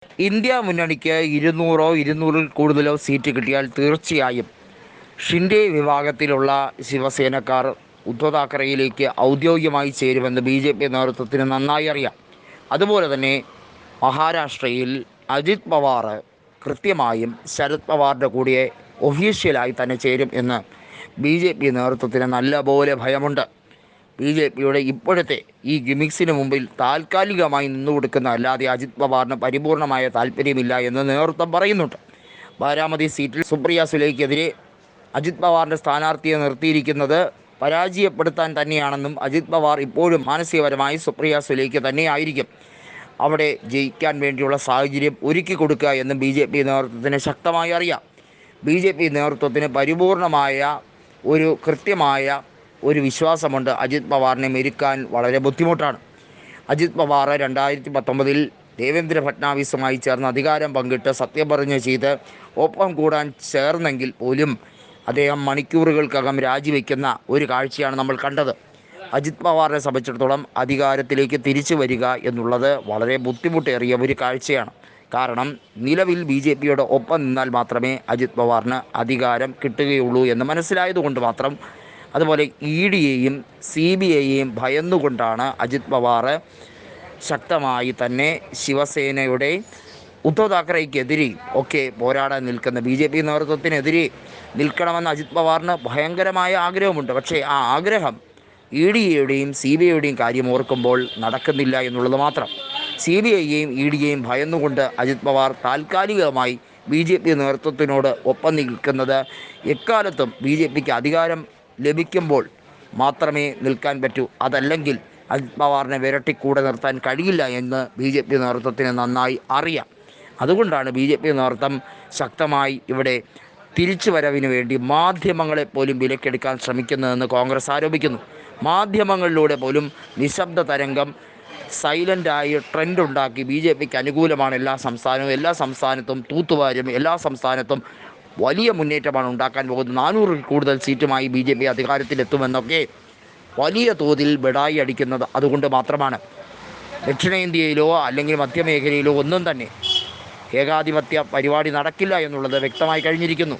India മുന്നണിക്ക് 200 200-ൽ കൂടുതലോ seat കിട്ടിയാൽ തീർച്ചയായും ഷിൻഡെ വിഭാഗത്തിലുള്ള ശിവസേനക്കാർ ഉദ്ധവ് താക്കറെയിലേക്ക് ഔദ്യോഗികമായി ചേരുമെന്ന് BJP നേതൃത്വത്തിന് നന്നായി അറിയാം. അതുപോലെ തന്നെ മഹാരാഷ്ട്രയിൽ അജിത് പവാർ കൃത്യമായും ശരത് പവാറിൻ്റെ കൂടെ ഒഫീഷ്യലായി തന്നെ ചേരും എന്ന് BJP നേതൃത്വത്തിന് നല്ലപോലെ ഭയമുണ്ട്. BJPയുടെ ഇപ്പോഴത്തെ ഈ ഗിമിക്സിന് മുമ്പിൽ താൽക്കാലികമായി നിന്നുകൊടുക്കുന്ന അല്ലാതെ അജിത് പവാറിന് പരിപൂർണമായ താല്പര്യമില്ല എന്ന് നേതൃത്വം പറയുന്നുണ്ട്. ബാരാമതി സീറ്റിൽ സുപ്രിയ സുലെക്കെതിരെ അജിത് പവാറിൻ്റെ സ്ഥാനാർത്ഥിയെ നിർത്തിയിരിക്കുന്നത് പരാജയപ്പെടുത്താൻ തന്നെയാണെന്നും അജിത് പവാർ ഇപ്പോഴും മാനസികപരമായി സുപ്രിയ സുലെക്ക് തന്നെയായിരിക്കും അവിടെ ജയിക്കാൻ വേണ്ടിയുള്ള സാഹചര്യം ഒരുക്കി കൊടുക്കുക എന്നും BJP നേതൃത്വത്തിന് ശക്തമായി അറിയാം. BJP നേതൃത്വത്തിന് പരിപൂർണമായ കൃത്യമായ ഒരു വിശ്വാസമുണ്ട്. അജിത് പവാറിനെ മെരുക്കാൻ വളരെ ബുദ്ധിമുട്ടാണ്. അജിത് പവാർ 2019-ൽ ദേവേന്ദ്ര ഫട്നാവിസുമായി ചേർന്ന് അധികാരം പങ്കിട്ട് സത്യപ്രതിജ്ഞ ചെയ്ത് ഒപ്പം കൂടാൻ ചേർന്നെങ്കിൽ പോലും അദ്ദേഹം മണിക്കൂറുകൾക്കകം രാജിവെക്കുന്ന ഒരു കാഴ്ചയാണ് നമ്മൾ കണ്ടത്. അജിത് പവാറിനെ സംബന്ധിച്ചിടത്തോളം അധികാരത്തിലേക്ക് തിരിച്ചു വരിക എന്നുള്ളത് വളരെ ബുദ്ധിമുട്ടേറിയ ഒരു കാഴ്ചയാണ്. കാരണം നിലവിൽ BJPയുടെ ഒപ്പം നിന്നാൽ മാത്രമേ അജിത് പവാറിന് അധികാരം കിട്ടുകയുള്ളൂ എന്ന് മനസ്സിലായതുകൊണ്ട് മാത്രം, അതുപോലെ EDയെയും CBIയെയും ഭയന്നുകൊണ്ടാണ് അജിത് പവാർ ശക്തമായി തന്നെ ശിവസേനയുടെ ഉദ്ധവ് താക്കറെയ്ക്കെതിരെ ഒക്കെ പോരാടാൻ നിൽക്കുന്ന BJP നേതൃത്വത്തിനെതിരെ നിൽക്കണമെന്ന് അജിത് പവാറിന് ഭയങ്കരമായ ആഗ്രഹമുണ്ട്. പക്ഷേ ആ ആഗ്രഹം EDയുടെയും CBIയുടെയും കാര്യം ഓർക്കുമ്പോൾ നടക്കുന്നില്ല എന്നുള്ളത് മാത്രം. CBIയെയും EDയെയും ഭയന്നുകൊണ്ട് അജിത് പവാർ താൽക്കാലികമായി BJP നേതൃത്വത്തിനോട് ഒപ്പം നിൽക്കുന്നത് എക്കാലത്തും BJPക്ക് അധികാരം ലഭിക്കുമ്പോൾ മാത്രമേ നിൽക്കാൻ പറ്റൂ. അതല്ലെങ്കിൽ അജിത് പവാറിനെ വിരട്ടിക്കൂടെ നിർത്താൻ കഴിയില്ല എന്ന് BJP നേതൃത്വത്തിന് നന്നായി അറിയാം. അതുകൊണ്ടാണ് BJP നേതൃത്വം ശക്തമായി ഇവിടെ തിരിച്ചുവരവിന് വേണ്ടി മാധ്യമങ്ങളെപ്പോലും വിലക്കെടുക്കാൻ ശ്രമിക്കുന്നതെന്ന് കോൺഗ്രസ് ആരോപിക്കുന്നു. മാധ്യമങ്ങളിലൂടെ പോലും നിശബ്ദ തരംഗം സൈലൻ്റായി ട്രെൻഡ് ഉണ്ടാക്കി BJPക്ക് അനുകൂലമാണ് എല്ലാ സംസ്ഥാനത്തും തൂത്തുവാരും, എല്ലാ സംസ്ഥാനത്തും വലിയ മുന്നേറ്റമാണ് ഉണ്ടാക്കാൻ പോകുന്നത്. 400-ൽ കൂടുതൽ സീറ്റുമായി BJP അധികാരത്തിലെത്തുമെന്നൊക്കെ വലിയ തോതിൽ ബെടായി അടിക്കുന്നത് അതുകൊണ്ട് മാത്രമാണ്. ദക്ഷിണേന്ത്യയിലോ അല്ലെങ്കിൽ മധ്യമേഖലയിലോ ഒന്നും തന്നെ ഏകാധിപത്യ പരിപാടി നടക്കില്ല എന്നുള്ളത് വ്യക്തമായി കഴിഞ്ഞിരിക്കുന്നു.